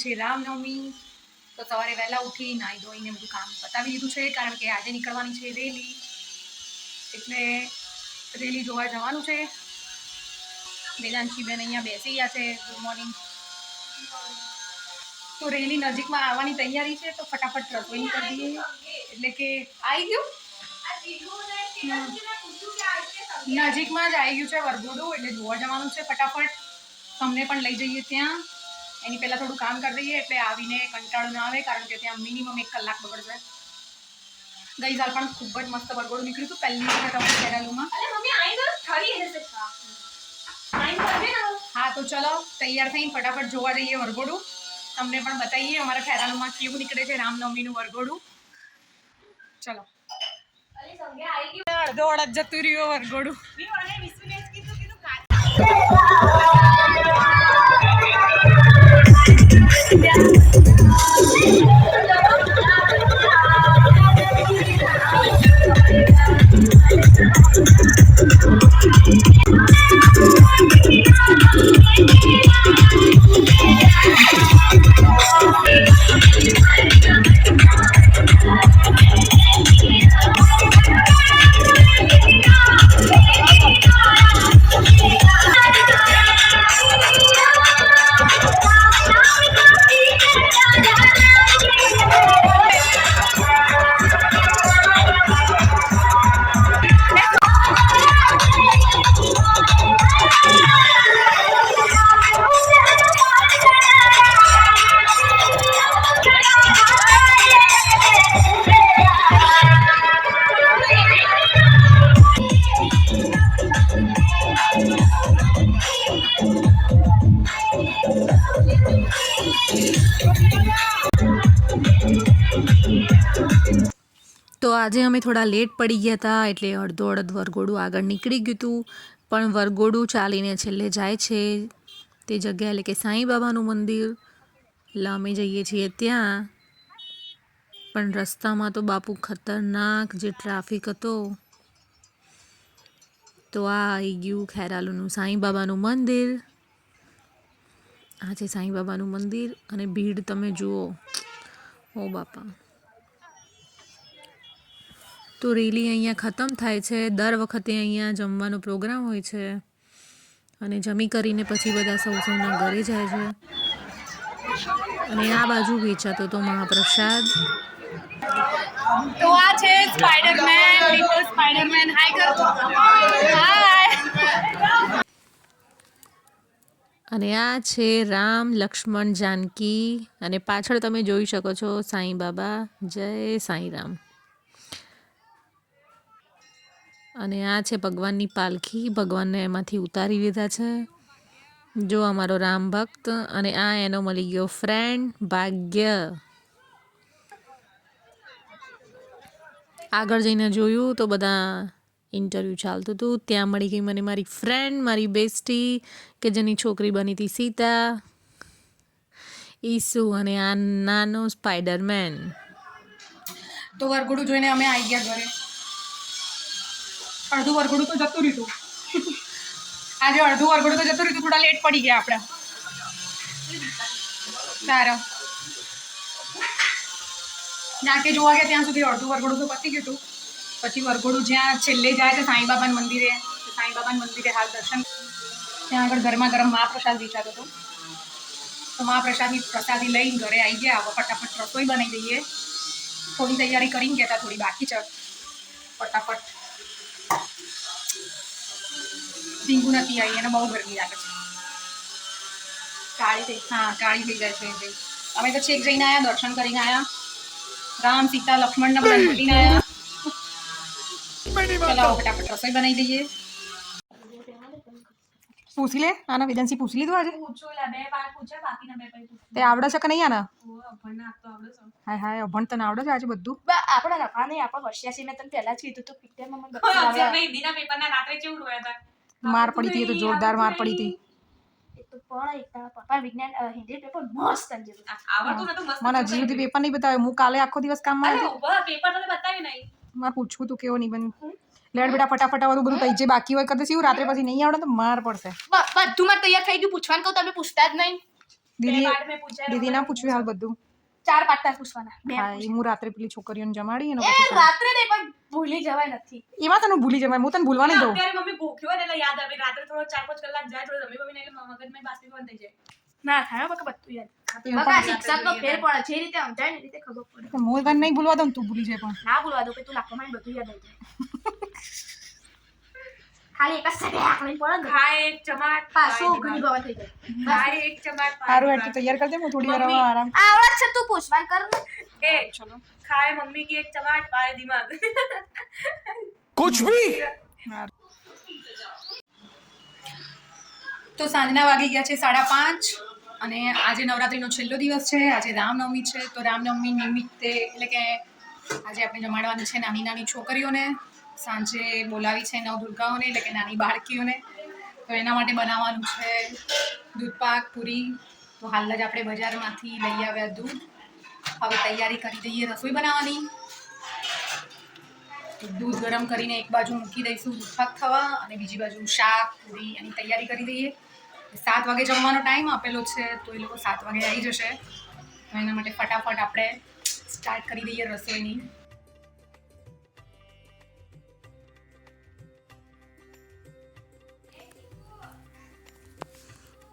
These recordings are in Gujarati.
છે રામનવમી, તો સવારે વહેલા ઉઠી નાહી ધોઈને બધું કામ પતાવી લીધું છે, કારણ કે આજે નીકળવાની છે રેલી, એટલે રેલી જોવા જવાનું છે. વેદાંશીબેન અહીંયા બેસી ગયા છે. Good morning. તો રેલી નજીકમાં આવવાની તૈયારી છે, તો ફટાફટ રસોઈ કરી દઈએ. એટલે કે આવી ગયું નજીકમાં જ આવી ગયું છે વરઘોડું, એટલે જોવા જવાનું છે ફટાફટ. તમને પણ લઈ જઈએ ત્યાં. એની પહેલા થોડું કામ કરી દઈએ એટલે આવીને કંટાળો ના આવે, કારણ કે ત્યાં મિનિમમ 1 કલાક બગડશે. ગઈ સાલ પણ ખૂબ જ મસ્ત વરઘોડું નીકળ્યું હતું પહેલી વખત અમારે ખેરાલુમાં. હા તો ચલો તૈયાર થઈને ફટાફટ જોવા જઈએ વરઘોડું. તમને પણ બતાવીએ અમારા ખેરાલુમાં કેવું નીકળે છે રામનવમીનું વરઘોડું. ચલો. અડધો અડધ જતું રહ્યું વરઘોડું. તો આજે અમે થોડા લેટ પડી ગયા હતા, એટલે અડધો અડધ વરઘોડું આગળ નીકળી ગયું હતું. પણ વરઘોડું ચાલીને છેલ્લે જાય છે તે જગ્યા, એટલે કે સાંઈ બાબાનું મંદિર. એટલે અમે જઈએ છીએ ત્યાં. પણ રસ્તામાં તો બાપુ ખતરનાક જે ટ્રાફિક હતો. તો આ આવી ગયું ખેરાલુનું સાંઈ બાબાનું મંદિર. આ છે સાંઈ બાબાનું મંદિર, અને ભીડ તમે જુઓ, ઓ બાપા. તો રેલી અહીંયા ખતમ થાય છે. દર વખતે અહીંયા જમવાનો પ્રોગ્રામ હોય છે, અને જમી કરીને પછી બધા સૌના ઘરે જાય છે. અને આ બાજુ વેચાતો તો મહાપ્રસાદ. તો આ છે સ્પાઈડરમેન, લિટલ સ્પાઈડરમેન. હાય કર. હાય. અને આ છે રામ, લક્ષ્મણ, જાનકી, અને પાછળ તમે જોઈ શકો છો સાંઈ બાબા. જય સાંઈ રામ. અને આ છે ભગવાનની પાલખી. ભગવાનને એમાંથી ઉતારી લીધા છે. જો અમારો રામ ભક્ત. અને આ એનો મળી ગયો ફ્રેન્ડ ભાગ્ય. આગળ જઈને જોયું તો બધા ઇન્ટરવ્યૂ ચાલતું હતું. ત્યાં મળી ગઈ મને મારી ફ્રેન્ડ, મારી બેસ્ટી, કે જેની છોકરી બની હતી સીતા, ઈસુ, અને આ નાનો સ્પાઈડરમેન. તો વરઘોડું જોઈને અમે આવી ગયા ઘરે. અડધું વરઘોડું તો જતું રહ્યું. આજે અડધું વરઘોડું તો જતું રહ્યું. થોડા લેટ પડી ગયા આપણે. સારો નાકે જોવા ગયા ત્યાં સુધી અડધું વરઘોડું તો પતી ગયું હતું. પછી વરઘોડું જ્યાં છેલ્લે જાય છે સાંઈ બાબાના મંદિરે, સાંઈ બાબાના મંદિરે હાલ દર્શન. ત્યાં આગળ ગરમા ગરમ મહાપ્રસાદ વેચાતો હતો. તો મહાપ્રસાદની પ્રસાદી લઈને ઘરે આવી ગયા. હવે ફટાફટ રસોઈ બનાવી દઈએ. થોડી તૈયારી કરીને ગયા હતા, થોડી બાકી છે. ફટાફટ. ઢીંગુ નથી આવી, એને બહુ ગરમી લાગે છે. કાળી થઈ જાય છે. અમે તો છેક જઈને આવ્યા, દર્શન કરીને આવ્યા. રામ, સીતા, લક્ષ્મણ ને બધા મળીને આવ્યા. ચલો ફટાફટ રસોઈ બનાવી દઈએ. પૂછી લે આના, વેદાંશી પૂછી લીધું આજે. તે આવડે છે કે નહીં આના? હાય હાય, અભણ તને આવડે છે આજે બધું? આપણે લખવા નહીં, આપણે હોશિયાર મેં તને પહેલા જ કીધું તો પિક્ચરમાં મને માર પડી હતી, તો જોરદાર માર પડી હતી. પપ્પા વિજ્ઞાન હિન્દી પેપર મસ્ત મને જીવથી પેપર નહીં બતાવે. હું કાલે આખો દિવસ કામમાં મારે પૂછવું તું કેવો નહીં બન્યું. લેડ બેટા ફટાફટ બધું થઈ જાય. બાકી હોય કદાચ એવું રાત્રે પછી નહીં આવડે તો માર પડશે. બધું મારે તૈયાર થઈ ગયું. પૂછવાનું કહું તમે પૂછતા જ નહીં. દીદી પાઠ મેં પૂછ્યા દીદી ના પૂછ્યું હાલ બધું 4 પાઠ તાર પૂછવાના બે હા એ હું રાત્રે પેલી છોકરીઓને જમાડી અને એ પછી રાત્રે નહીં પણ ભૂલી જવાય નથી એમાં તને ભૂલી જવાય હું તને ભૂલવા નહીં દઉં અત્યારે મમ્મી ભૂખ્યો હોય ને એટલે યાદ આવે રાત્રે થોડો 4-5 કલાક જાય થોડો જમી બમીને એટલે મગજમાં બાષ્પીભવન થઈ જાય ના થાય બકા બધું યાદ એમ બકા પણ શિક્ષક તો ફેર પડે જે રીતે સમજાય ને એ રીતે ખબર પડે તો હું તને નહીં ભૂલવા દઉં તું ભૂલી જાય પણ ના ભૂલવા દો કે તું લાખો માં બધું યાદ આવી જાય ખાલી એક જ સેકન્ડ આકલી પડે ને ખાય એક ચમાટ પાછું ઘણી ગવા થઈ જાય ખાય એક ચમાટ સારું હેડ તું તૈયાર કરજે હું થોડી વાર હવે આરામ આવડત છે તું પૂછવાન કર ને એ ચલો ખાય મમ્મી की एक चमाट पाए दिमाग कुछ भी તો સાંજના વાગી ગયા છે 5:30 અને આજે નવરાત્રીનો છેલ્લો દિવસ છે આજે રામનવમી છે તો રામનવમી નિમિત્તે એટલે કે આજે આપણે જમાડવાની છે નાની નાની છોકરીઓને સાંજે બોલાવી છે નવદુર્ગાઓને એટલે કે નાની બાળકીઓને તો એના માટે બનાવવાનું છે દૂધપાક પૂરી તો હાલ જ આપણે બજારમાંથી લઈ આવ્યા દૂધ હવે તૈયારી કરી દઈએ રસોઈ બનાવવાની તો દૂધ ગરમ કરીને એક બાજુ મૂકી દઈશું દૂધપાક થવા અને બીજી બાજુ શાક પૂરી એની તૈયારી કરી દઈએ 7 વાગે જમવાનો ટાઈમ આપેલો છે તો એ લોકો 7 વાગે આવી જશે તો એના માટે ફટાફટ આપણે સ્ટાર્ટ કરી દઈએ રસોઈની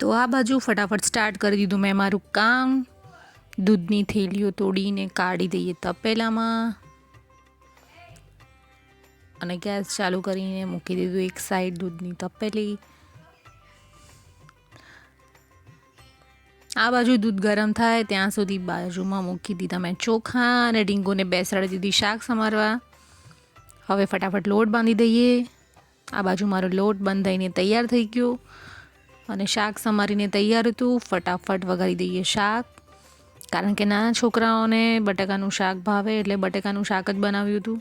તો આ બાજુ ફટાફટ સ્ટાર્ટ કરી દીધું મેં મારું કામ દૂધની થેલીઓ તોડીને કાઢી દઈએ તપેલામાં અને ગેસ ચાલુ કરીને મૂકી દીધું એક સાઈડ દૂધની તપેલી આ બાજુ દૂધ ગરમ થાય ત્યાં સુધી બાજુમાં મૂકી દીધા મેં ચોખા અને ડીંગોને બેસાડી દીધી શાક સમારવા હવે ફટાફટ લોટ બાંધી દઈએ આ બાજુ મારો લોટ બંધાઈને તૈયાર થઈ ગયો અને શાક સમારીને તૈયાર હતું ફટાફટ વઘારી દઈએ શાક કારણ કે નાના છોકરાઓને બટાકાનું શાક ભાવે એટલે બટાકાનું શાક જ બનાવ્યું હતું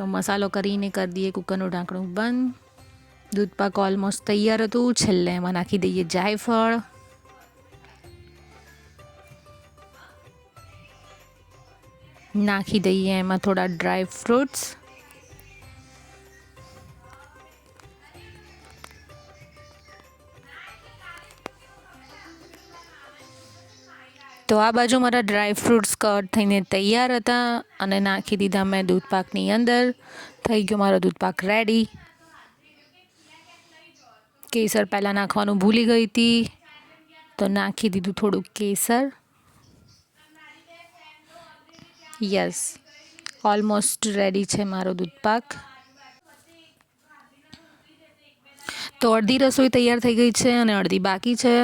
તો મસાલો કરીને કરી દઈએ કુકરનું ઢાંકણું બંધ દૂધપાક ઓલમોસ્ટ તૈયાર હતું છેલ્લે એમાં નાખી દઈએ જાયફળ નાખી દઈએ એમાં થોડા ડ્રાય ફ્રૂટ્સ તો આ બાજુ મારા ડ્રાય ફ્રૂટ્સ કટ થઈને તૈયાર હતા અને નાખી દીધા મેં દૂધપાકની અંદર થઈ ગયો મારો દૂધપાક રેડી કેસર પહેલાં નાખવાનું ભૂલી ગઈ હતી તો નાખી દીધું થોડુંક કેસર યસ ઓલમોસ્ટ રેડી છે મારો દૂધપાક તો અડધી રસોઈ તૈયાર થઈ ગઈ છે અને અડધી બાકી છે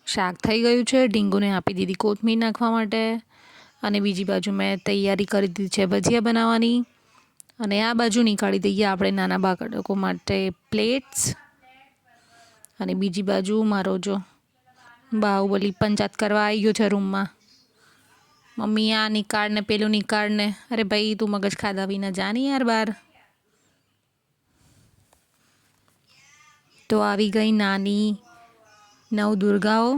શાક થઈ ગયું છે ડીંગુને આપી દીધી કોથમીર નાખવા માટે અને બીજી બાજુ મેં તૈયારી કરી દીધી છે ભજીયા બનાવવાની અને આ બાજુ નીકાળી દઈએ આપણે નાના બાળકો માટે પ્લેટ્સ અને બીજી બાજુ મારો જો બાહુબલી પંચાયત કરવા આવી ગયો છે રૂમમાં મમ્મી આ નિકાળ ને પેલું નિકાળ ને અરે ભાઈ તું મગજ ખાધા વિના જા નહીં યાર બહાર તો આવી ગઈ નાની નવદુર્ગાઓ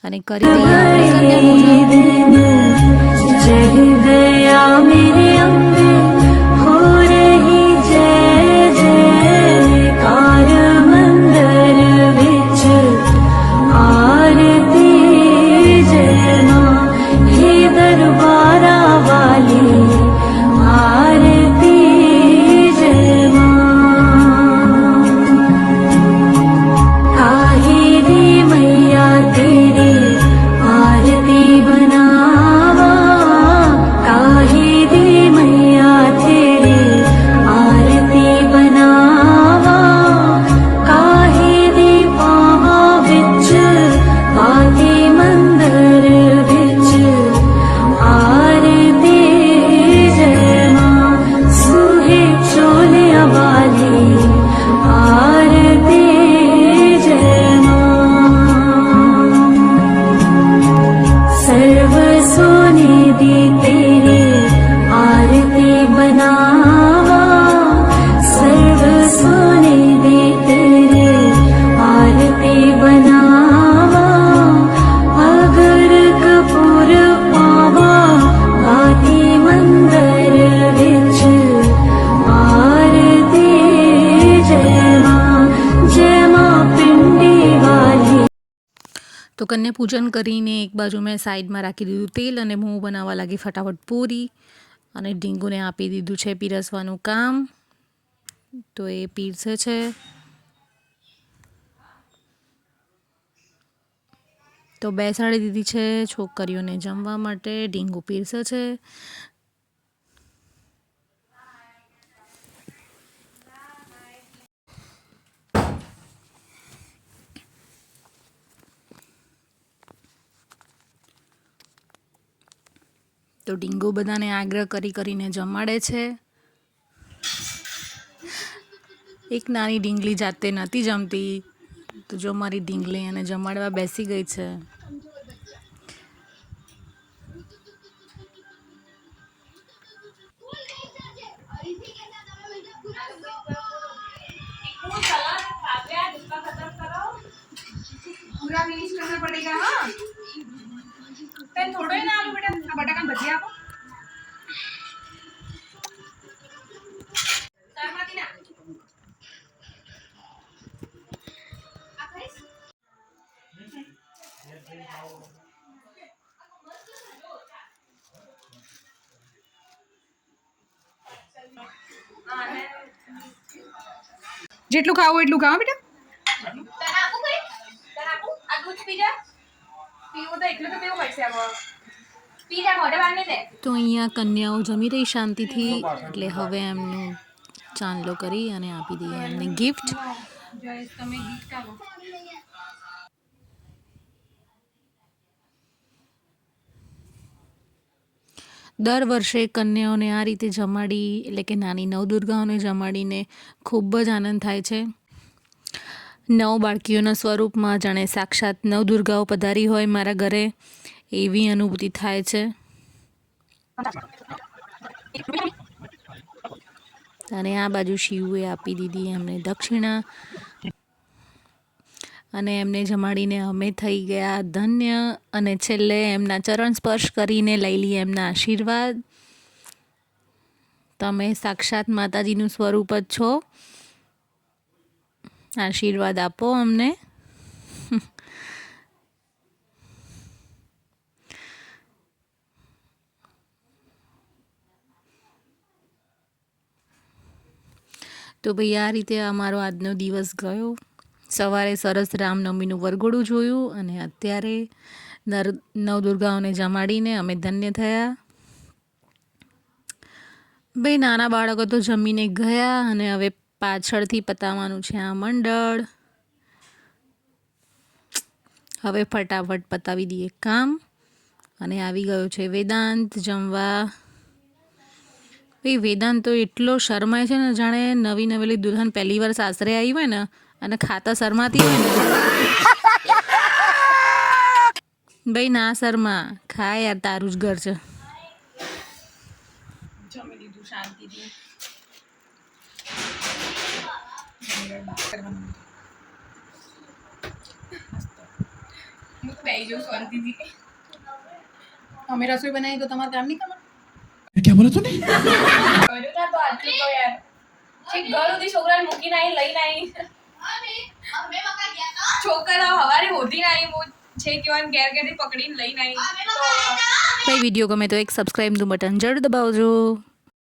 અને કરી દઈએ આપણે કન્યા आरती बनावा काहे दे मैया તો કન્યા પૂજન કરીને એક બાજુ મેં સાઈડમાં રાખી દીધું તેલ અને હું બનાવવા લાગી ફટાફટ પૂરી અને ઢીંગુને આપી દીધું છે પીરસવાનું કામ. તો એ પીરસે છે. તો બેસાડી દીધી છે છોકરીઓને જમવા માટે. ઢીંગુ પીરસે છે. તો ઢીંગુ બધાને આગ્રહ કરીને જમાડે છે. એક નાની ઢીંગલી જાતે નથી જમતી, તો જો મારી ઢીંગલી એને જમાડવા બેસી ગઈ છે. पूरा फिनिश करना पड़ेगा. हाँ तैन थोड़ो ही ना आलू बेटा, आ बटाका भजिया आपो. शर्माती ना. आ खाइस? જેટલું ખાવું એટલું ખાઓ બેટા. તને આપું કઈ? તને આપું? આ દૂધ પી જા. પીવું તો એટલું તો પીવું પડશે હવે. પી જા, મોઢે બાંધને દે. તો અહીંયા કન્યાઓ જમી રહી શાંતિથી, એટલે હવે એમનું ચાંદલો કરી અને આપી દઈએ એમને ગિફ્ટ. જયેશ તમે ગીફ્ટ આપો. દર વર્ષે કન્યાઓને આ રીતે જમાડી, એટલે કે નાની નવદુર્ગાઓને જમાડીને ખૂબ જ આનંદ થાય છે. નવ બાળકીઓના સ્વરૂપમાં જાણે સાક્ષાત નવદુર્ગાઓ પધારી હોય મારા ઘરે, એવી અનુભૂતિ થાય છે. અને આ બાજુ શિવે આપી દીધી એમને દક્ષિણા અને એમને જમાડીને અમે થઈ ગયા ધન્ય. અને છેલ્લે એમના ચરણ સ્પર્શ કરીને લઈ લઈએ એમના આશીર્વાદ. તમે સાક્ષાત માતાજીનું સ્વરૂપ જ છો, આશીર્વાદ આપો અમને. તો ભાઈ આ રીતે અમારો આજનો દિવસ ગયો. સવારે સરસ રામનવમીનું વરઘોડું જોયું અને અત્યારે નવદુર્ગાઓને જમાડીને અમે ધન્ય થયા. ભાઈ નાના બાળકો તો જમીને ગયા અને હવે પાછળથી પતાવવાનું છે આ મંડળ. હવે ફટાફટ પતાવી દઈએ કામ. અને આવી ગયો છે વેદાંત જમવા. ભાઈ વેદાંત તો એટલો શરમાય છે ને, જાણે નવી નવેલી દુલ્હન પહેલી વાર સાસરે આવી હોય ને અને ખાતા શરમાતી હોય ને. ભાઈ ના શર્મા, ખા યાર, તારું જ ઘર છે. જમી લીધું શાંતિથી. હું તો બેસી જાઉં શાંતિથી. અમે રસોઈ બનાવી તો તમારે કામ નહીં કરવાનું? क्या बोला तूने? કર્યું ના તો આટલું તો યાર. ઠીક ઘર સુધી છોકરાને મૂકીને આવી, લઈને આવી. છોકરાઓ હવારે હોધીને આવી, હું છે કેવાન ઘેર ઘેરથી પકડીને લઈને આવી. ભાઈ વિડીયો ગમે તો એક સબસ્ક્રાઈબનું બટન જરૂર દબાવજો.